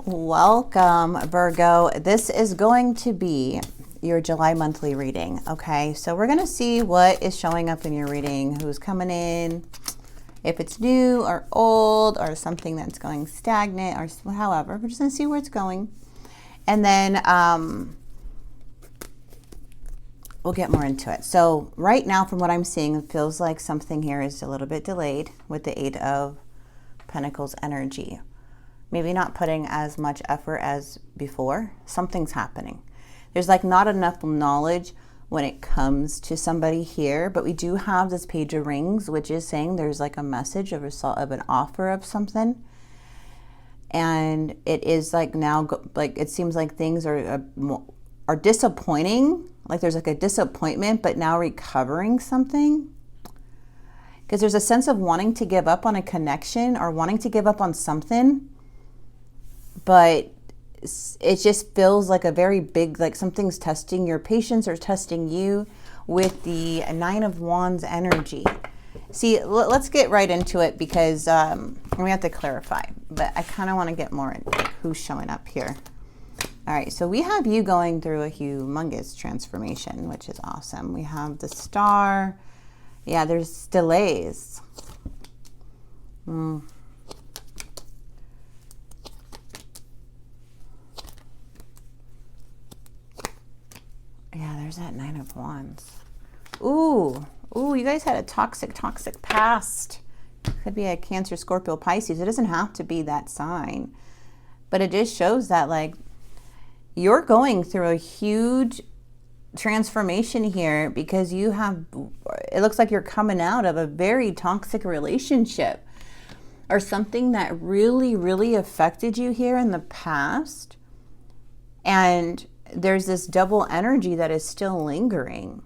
Welcome, Virgo. This is going to be your July monthly reading, okay? So we're going to see what is showing up in your reading, who's coming in, if it's new or old or something that's going stagnant or however. We're just going to see where it's going. And then we'll get more into it. So right now, from what I'm seeing, it feels like something here is a little bit delayed with the Eight of Pentacles energy. Maybe not putting as much effort as before. Something's happening. There's like not enough knowledge when it comes to somebody here, but we do have this Page of Rings, which is saying there's like a message of an offer of something. And it is like now, like it seems like things are disappointing. Like there's like a disappointment, but now recovering something. Because there's a sense of wanting to give up on a connection or wanting to give up on something. But it just feels like a very big, like something's testing your patience or testing you with the Nine of Wands energy. See, let's get right into it because we have to clarify. But I kind of want to get more into who's showing up here. All right, so we have you going through a humongous transformation, which is awesome. We have the Star. Yeah, there's delays. Yeah, there's that Nine of Wands. Ooh, you guys had a toxic past. Could be a Cancer, Scorpio, Pisces. It doesn't have to be that sign. But it just shows that, like, you're going through a huge transformation here because you have, it looks like you're coming out of a very toxic relationship or something that really, really affected you here in the past. And there's this double energy that is still lingering.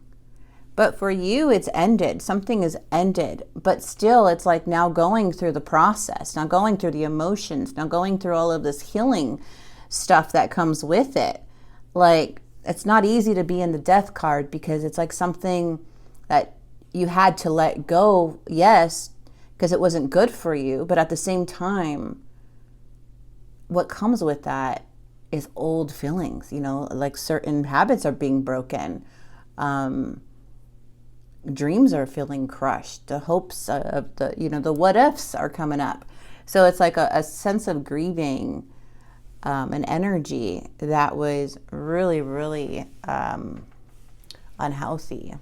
But for you, it's ended. Something is ended. But still, it's like now going through the process, now going through the emotions, now going through all of this healing stuff that comes with it. Like, it's not easy to be in the Death card because it's like something that you had to let go, yes, because it wasn't good for you. But at the same time, what comes with that is old feelings, you know, like certain habits are being broken. Dreams are feeling crushed. The hopes of the, you know, the what ifs are coming up. So it's like a sense of grieving, an energy that was really, really unhealthy.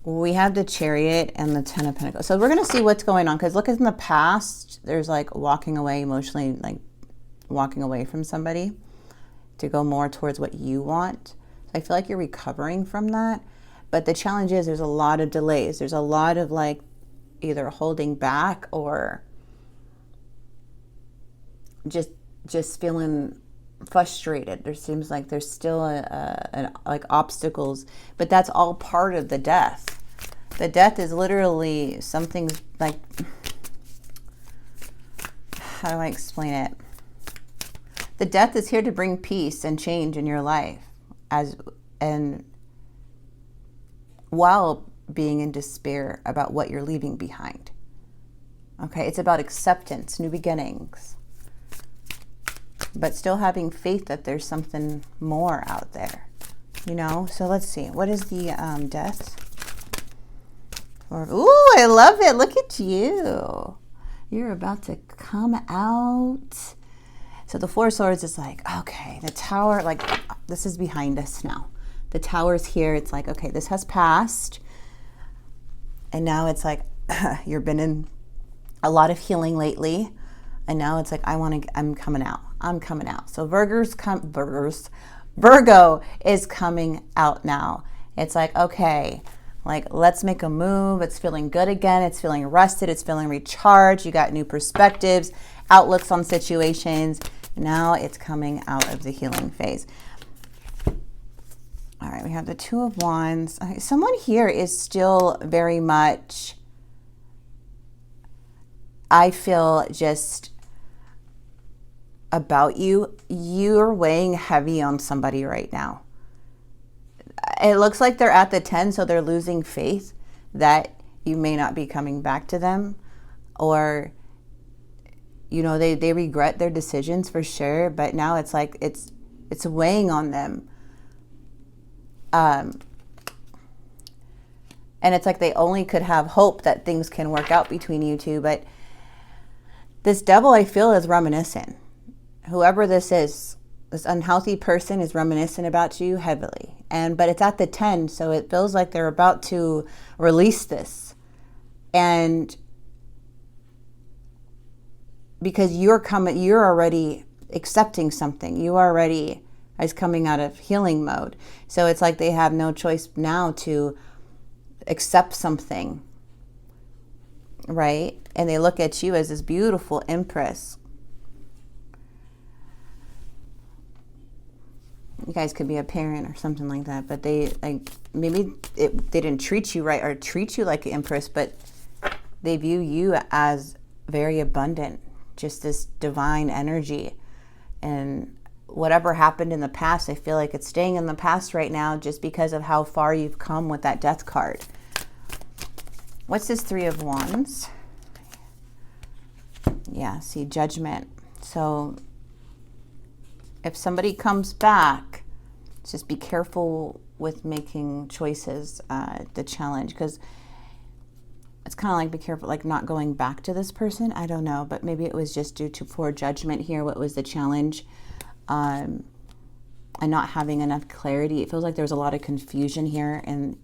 We have the Chariot and the Ten of Pentacles. So we're going to see what's going on because look, in the past, there's like walking away emotionally, like walking away from somebody to go more towards what you want. I feel like you're recovering from that. But the challenge is there's a lot of delays. There's a lot of like either holding back or just feeling frustrated. There seems like there's still like obstacles, but that's all part of the death. The death is literally something's like, how do I explain it? The death is here to bring peace and change in your life and while being in despair about what you're leaving behind. Okay, it's about acceptance, new beginnings, but still having faith that there's something more out there, you know? So let's see, what is the death? Ooh, I love it. Look at you. You're about to come out. So the Four of Swords is like, okay, the Tower, like this is behind us now. The Tower's here. It's like, okay, this has passed. And now it's like, you've been in a lot of healing lately. And now it's like, I'm coming out. I'm coming out. So Virgo is coming out now. It's like, okay, like let's make a move. It's feeling good again. It's feeling rested. It's feeling recharged. You got new perspectives, outlooks on situations. Now it's coming out of the healing phase. All right, we have the Two of Wands. Okay, someone here is still very much, I feel just about you. You're weighing heavy on somebody right now. It looks like they're at the 10, so they're losing faith that you may not be coming back to them, or you know, they regret their decisions for sure, but now it's like it's weighing on them. And it's like they only could have hope that things can work out between you two. But this devil, I feel, is reminiscent. Whoever this is, this unhealthy person is reminiscent about you heavily. But it's at the 10, so it feels like they're about to release this. And because you're already accepting something. You already is coming out of healing mode. So it's like they have no choice now to accept something, right? And they look at you as this beautiful empress. You guys could be a parent or something like that, but they maybe they didn't treat you right or treat you like an empress, but they view you as very abundant, just this divine energy. And whatever happened in the past, I feel like it's staying in the past right now just because of how far you've come with that death card. What's this 3 of Wands? Yeah, see, Judgment. So if somebody comes back, just be careful with making choices, the challenge, because it's kind of like be careful, like not going back to this person. I don't know, but maybe it was just due to poor judgment here. What was the challenge? And not having enough clarity. It feels like there's a lot of confusion here and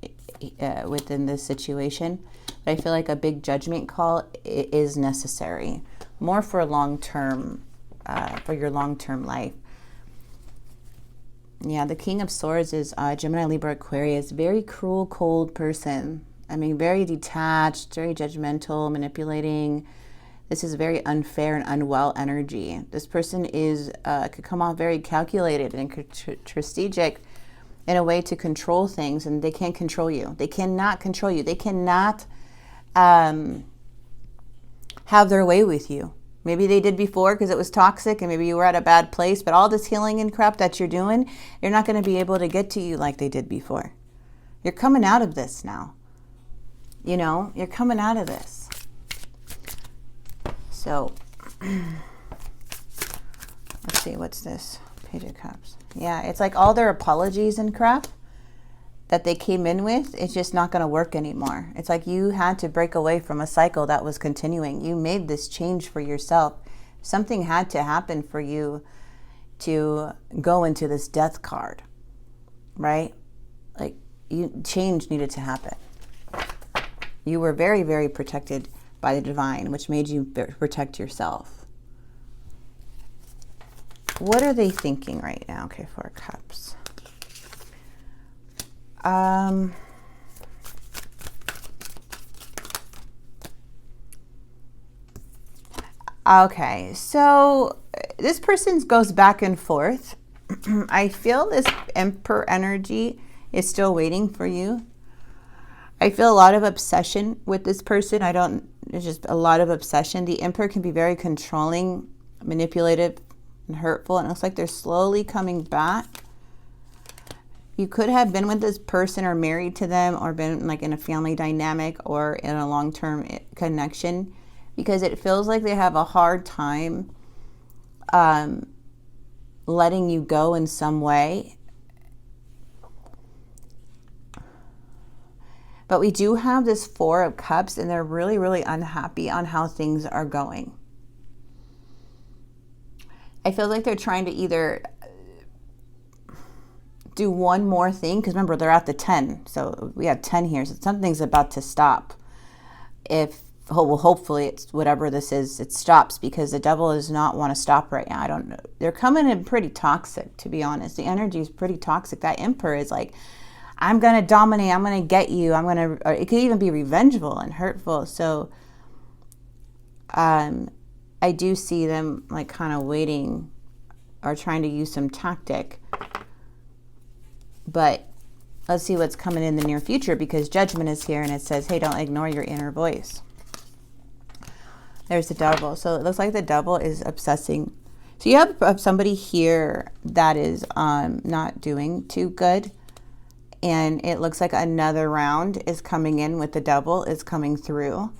within this situation. But I feel like a big judgment call is necessary, more for long-term, for your long-term life. Yeah, the King of Swords is Gemini, Libra, Aquarius. Very cruel, cold person. I mean, very detached, very judgmental, manipulating. This is very unfair and unwell energy. This person could come off very calculated and strategic in a way to control things, and they can't control you. They cannot control you. They cannot have their way with you. Maybe they did before because it was toxic and maybe you were at a bad place, but all this healing and crap that you're doing, you're not going to be able to get to you like they did before. You're coming out of this now. You know, you're coming out of this. So, let's see, what's this? Page of Cups. Yeah, it's like all their apologies and crap that they came in with, it's just not going to work anymore. It's like you had to break away from a cycle that was continuing. You made this change for yourself. Something had to happen for you to go into this death card, right? Like, change needed to happen. You were very, very protected by the divine, which made you protect yourself. What are they thinking right now? Okay, 4 of Cups. Okay, so this person goes back and forth. I feel this Emperor energy is still waiting for you. I feel a lot of obsession with this person. There's just a lot of obsession. The Emperor can be very controlling, manipulative, and hurtful. And it looks like they're slowly coming back. You could have been with this person or married to them or been like in a family dynamic or in a long-term connection, because it feels like they have a hard time letting you go in some way. But we do have this 4 of Cups, and they're really, really unhappy on how things are going. I feel like they're trying to either do one more thing, because remember, they're at the 10. So we have 10 here, so something's about to stop. Hopefully it's whatever this is, it stops, because the devil does not want to stop right now. I don't know. They're coming in pretty toxic, to be honest. The energy is pretty toxic. That Emperor is like, I'm going to dominate. I'm going to get you. It could even be revengeful and hurtful. So I do see them like kind of waiting or trying to use some tactic. But let's see what's coming in the near future, because Judgment is here and it says, hey, don't ignore your inner voice. There's the Devil. So it looks like the Devil is obsessing. So you have somebody here that is not doing too good. And it looks like another round is coming in with the Devil is coming through.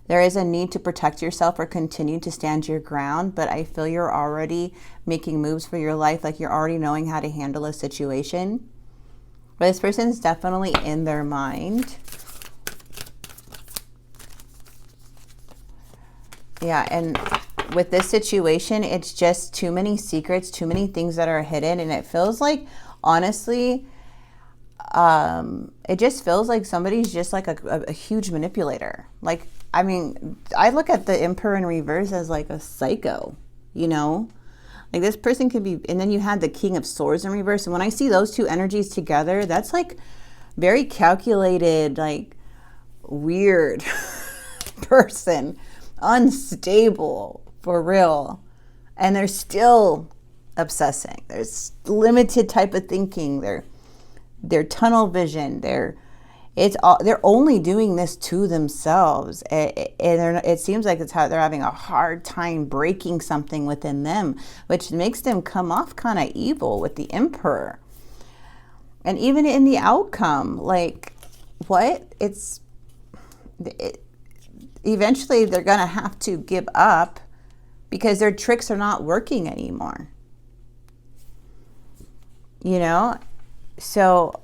There is a need to protect yourself or continue to stand your ground, but I feel you're already making moves for your life, like you're already knowing how to handle a situation. But this person's definitely in their mind. Yeah, and with this situation, it's just too many secrets, too many things that are hidden, and it feels like, honestly, it just feels like somebody's just like a huge manipulator. Like, I mean, I look at the Emperor in reverse as like a psycho, you know? Like this person could be, and then you had the King of Swords in reverse. And when I see those two energies together, that's like very calculated, like weird person, unstable for real. And they're still obsessing. There's limited type of thinking. They're tunnel vision. They're only doing this to themselves, and it seems like it's how they're having a hard time breaking something within them, which makes them come off kind of evil with the Emperor. And even in the outcome, like what eventually they're gonna have to give up because their tricks are not working anymore, you know. So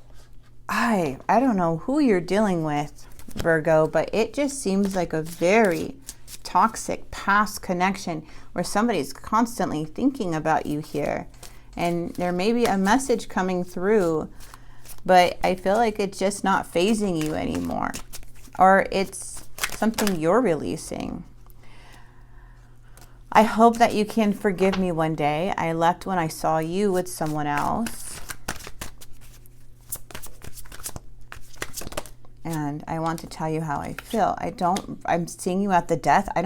I don't know who you're dealing with, Virgo, but it just seems like a very toxic past connection where somebody's constantly thinking about you here. And there may be a message coming through, but I feel like it's just not phasing you anymore. Or it's something you're releasing. I hope that you can forgive me one day. I left when I saw you with someone else. And I want to tell you how I feel. I'm seeing you at the death. I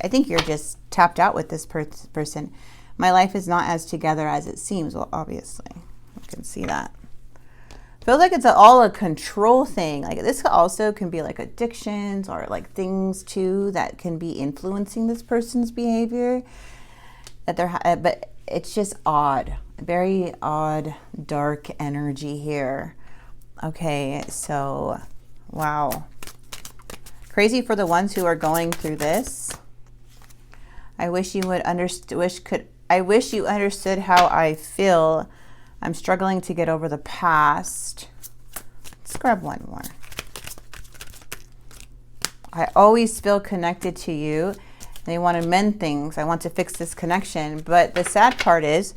think you're just tapped out with this person. My life is not as together as it seems. Well, obviously, I can see that. Feels like it's all a control thing. Like this also can be like addictions or like things too that can be influencing this person's behavior. But it's just odd, very odd, dark energy here. Okay, so, wow. Crazy for the ones who are going through this. I wish you understood how I feel. I'm struggling to get over the past. Let's grab one more. I always feel connected to you. They want to mend things. I want to fix this connection. But the sad part is,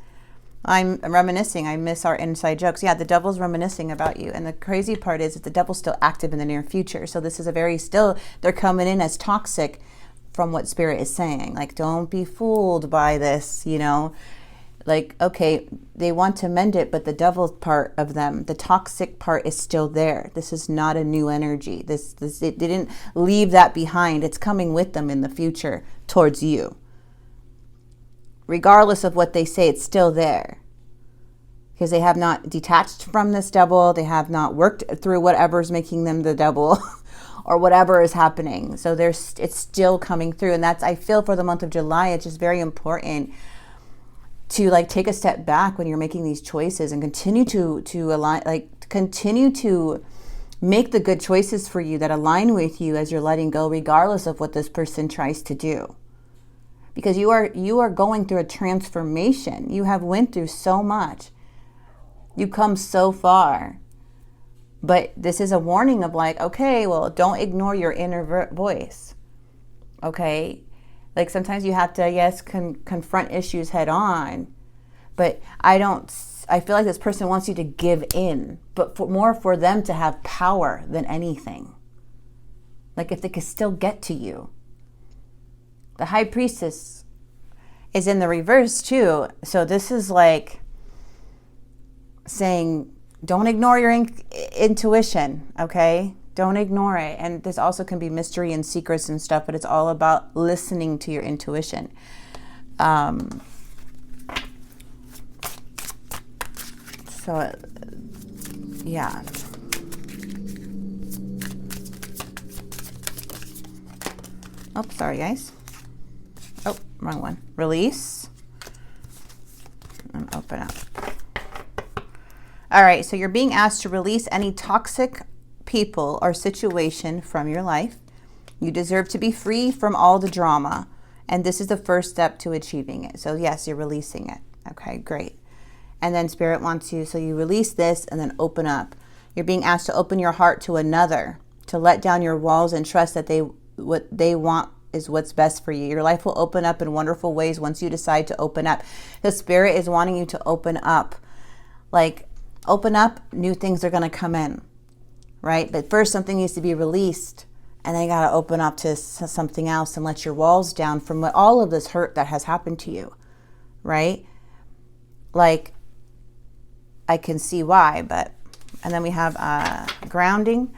I'm reminiscing. I miss our inside jokes. Yeah, the devil's reminiscing about you. And the crazy part is that the devil's still active in the near future. So this is they're coming in as toxic from what Spirit is saying. Like, don't be fooled by this, you know. Like, okay, they want to mend it, but the devil part of them, the toxic part is still there. This is not a new energy. They didn't leave that behind. It's coming with them in the future towards you. Regardless of what they say, it's still there. Because they have not detached from this devil. They have not worked through whatever's making them the devil or whatever is happening. So it's still coming through. And I feel for the month of July, it's just very important to like take a step back when you're making these choices and continue to align, like continue to make the good choices for you that align with you as you're letting go, regardless of what this person tries to do. Because you are going through a transformation. You have went through so much. You've come so far. But this is a warning of like, okay, well, don't ignore your inner voice. Okay? Like sometimes you have to, yes, confront issues head on. But I feel like this person wants you to give in. But more for them to have power than anything. Like if they could still get to you. The High Priestess is in the reverse too. So this is like saying, don't ignore your intuition, okay? Don't ignore it. And this also can be mystery and secrets and stuff, but it's all about listening to your intuition. So, yeah. Oh, sorry, guys. Oh, wrong one. Release. And open up. All right, so you're being asked to release any toxic people or situation from your life. You deserve to be free from all the drama. And this is the first step to achieving it. So yes, you're releasing it. Okay, great. And then Spirit wants you, so you release this and then open up. You're being asked to open your heart to another, to let down your walls and trust that what they want is what's best for you. Your life will open up in wonderful ways once you decide to open up. The Spirit is wanting you to open up. Like, open up, new things are going to come in, right? But first, something needs to be released. And then you got to open up to something else and let your walls down from all of this hurt that has happened to you, right? Like, I can see why, but, and then we have grounding.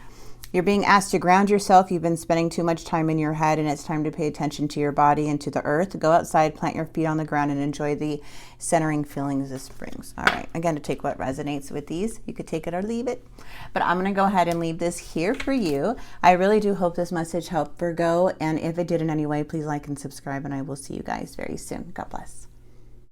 You're being asked to ground yourself. You've been spending too much time in your head, and it's time to pay attention to your body and to the earth. Go outside, plant your feet on the ground, and enjoy the centering feelings this brings. All right, again, to take what resonates with these. You could take it or leave it, but I'm going to go ahead and leave this here for you. I really do hope this message helped, Virgo, and if it did in any way, please like and subscribe, and I will see you guys very soon. God bless.